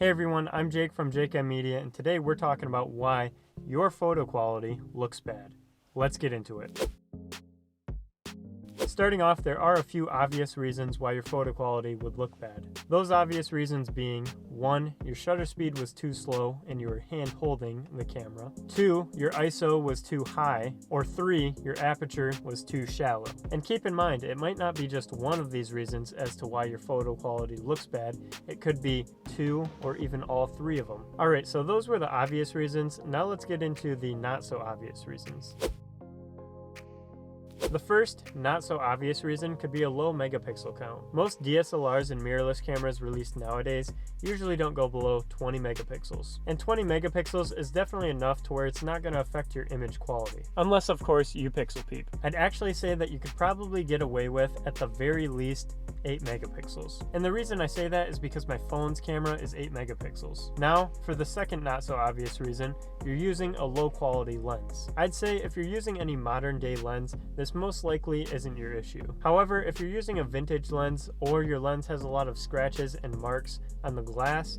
Hey everyone, I'm Jake from Jake M Media, and today we're talking about why your photo quality looks bad. Let's get into it. Starting off, there are a few obvious reasons why your photo quality would look bad. Those obvious reasons being: 1. Your shutter speed was too slow and you were hand holding the camera. 2. Your ISO was too high. Or 3. Your aperture was too shallow. And keep in mind, it might not be just one of these reasons as to why your photo quality looks bad. It could be 2 or even all 3 of them. Alright, so those were the obvious reasons. Now let's get into the not so obvious reasons. The first, not so obvious reason could be a low megapixel count. Most DSLRs and mirrorless cameras released nowadays usually don't go below 20 megapixels. And 20 megapixels is definitely enough to where it's not going to affect your image quality. Unless, of course, you pixel peep. I'd actually say that you could probably get away with, at the very least, 8 megapixels. And the reason I say that is because my phone's camera is 8 megapixels. Now, for the second not so obvious reason, you're using a low quality lens. I'd say if you're using any modern day lens, this most likely isn't your issue. However, if you're using a vintage lens or your lens has a lot of scratches and marks on the glass,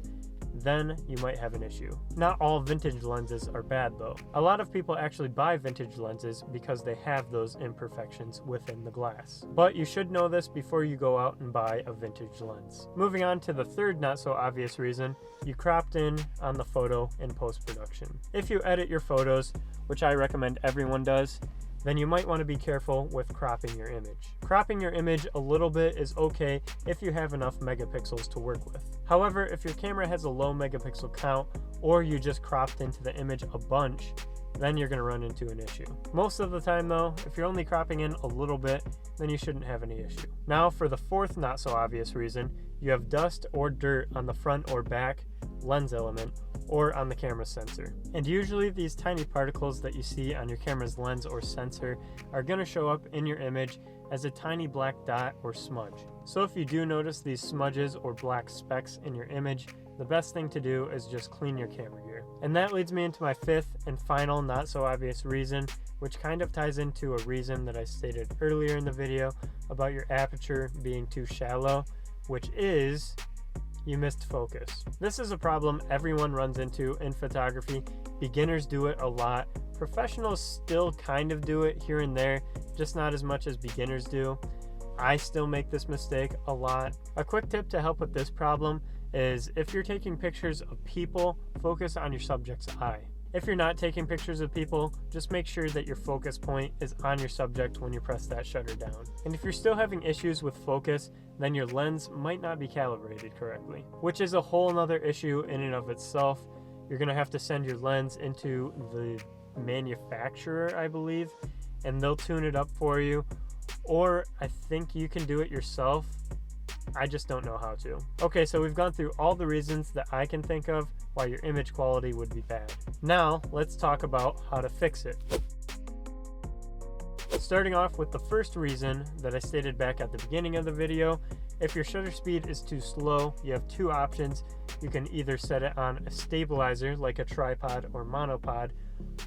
then you might have an issue. Not all vintage lenses are bad though. A lot of people actually buy vintage lenses because they have those imperfections within the glass. But you should know this before you go out and buy a vintage lens. Moving on to the third not so obvious reason, you cropped in on the photo in post-production. If you edit your photos, which I recommend everyone does, then you might want to be careful with cropping your image. Cropping your image a little bit is okay if you have enough megapixels to work with. However, if your camera has a low megapixel count or you just cropped into the image a bunch, then you're going to run into an issue. Most of the time though, if you're only cropping in a little bit, then you shouldn't have any issue. Now for the fourth not so obvious reason, you have dust or dirt on the front or back lens element or on the camera sensor. And usually these tiny particles that you see on your camera's lens or sensor are going to show up in your image as a tiny black dot or smudge. So if you do notice these smudges or black specks in your image, the best thing to do is just clean your camera gear. And that leads me into my fifth and final not so obvious reason, which kind of ties into a reason that I stated earlier in the video about your aperture being too shallow, which is you missed focus. This is a problem everyone runs into in photography. Beginners do it a lot. Professionals still kind of do it here and there, just not as much as beginners do. I still make this mistake a lot. A quick tip to help with this problem is if you're taking pictures of people, focus on your subject's eye. If you're not taking pictures of people, just make sure that your focus point is on your subject when you press that shutter down. And if you're still having issues with focus, then your lens might not be calibrated correctly, which is a whole nother issue in and of itself. You're gonna have to send your lens into the manufacturer, I believe, and they'll tune it up for you. Or I think you can do it yourself. I just don't know how to. Okay, so we've gone through all the reasons that I can think of why your image quality would be bad. Now, let's talk about how to fix it. Starting off with the first reason that I stated back at the beginning of the video, if your shutter speed is too slow, you have two options. You can either set it on a stabilizer like a tripod or monopod,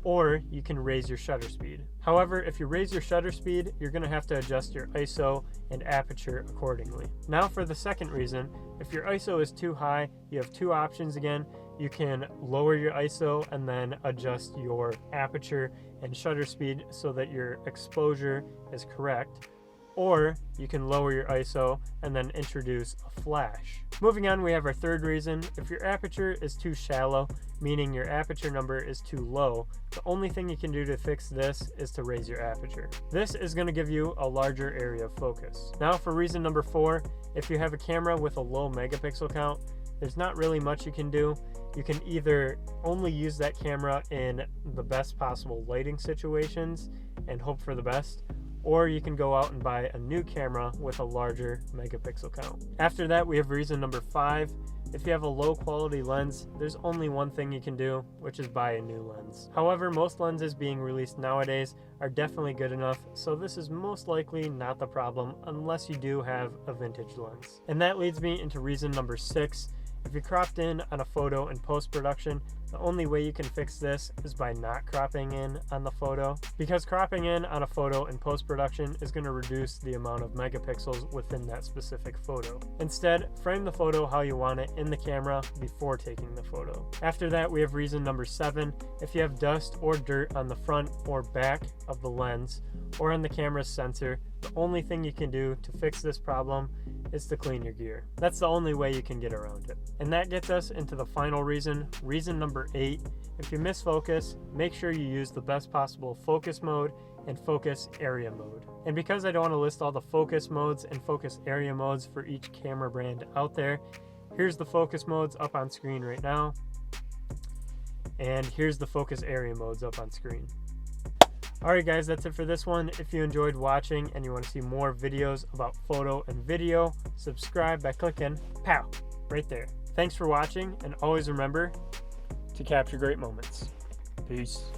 or you can raise your shutter speed. However, if you raise your shutter speed, you're going to have to adjust your ISO and aperture accordingly. Now for the second reason, if your ISO is too high, you have two options again. You can lower your ISO and then adjust your aperture and shutter speed so that your exposure is correct. Or you can lower your ISO and then introduce a flash. Moving on, we have our third reason. If your aperture is too shallow, meaning your aperture number is too low, the only thing you can do to fix this is to raise your aperture. This is going to give you a larger area of focus. Now for reason number 4, if you have a camera with a low megapixel count, there's not really much you can do. You can either only use that camera in the best possible lighting situations and hope for the best, or you can go out and buy a new camera with a larger megapixel count. After that, we have reason number 5. If you have a low quality lens, there's only one thing you can do, which is buy a new lens. However, most lenses being released nowadays are definitely good enough, so this is most likely not the problem unless you do have a vintage lens. And that leads me into reason number 6. If you cropped in on a photo in post-production, The only way you can fix this is by not cropping in on the photo, because cropping in on a photo in post-production is going to reduce the amount of megapixels within that specific photo. Instead, frame the photo how you want it in the camera before taking the photo. After that, we have reason number 7. If you have dust or dirt on the front or back of the lens or on the camera's sensor, the only thing you can do to fix this problem is to clean your gear. That's the only way you can get around it. And that gets us into the final reason, reason number 8. If you miss focus, make sure you use the best possible focus mode and focus area mode. And because I don't want to list all the focus modes and focus area modes for each camera brand out there, here's the focus modes up on screen right now. And here's the focus area modes up on screen. Alright guys, that's it for this one. If you enjoyed watching and you want to see more videos about photo and video, subscribe by clicking pow right there. Thanks for watching, and always remember to capture great moments. Peace.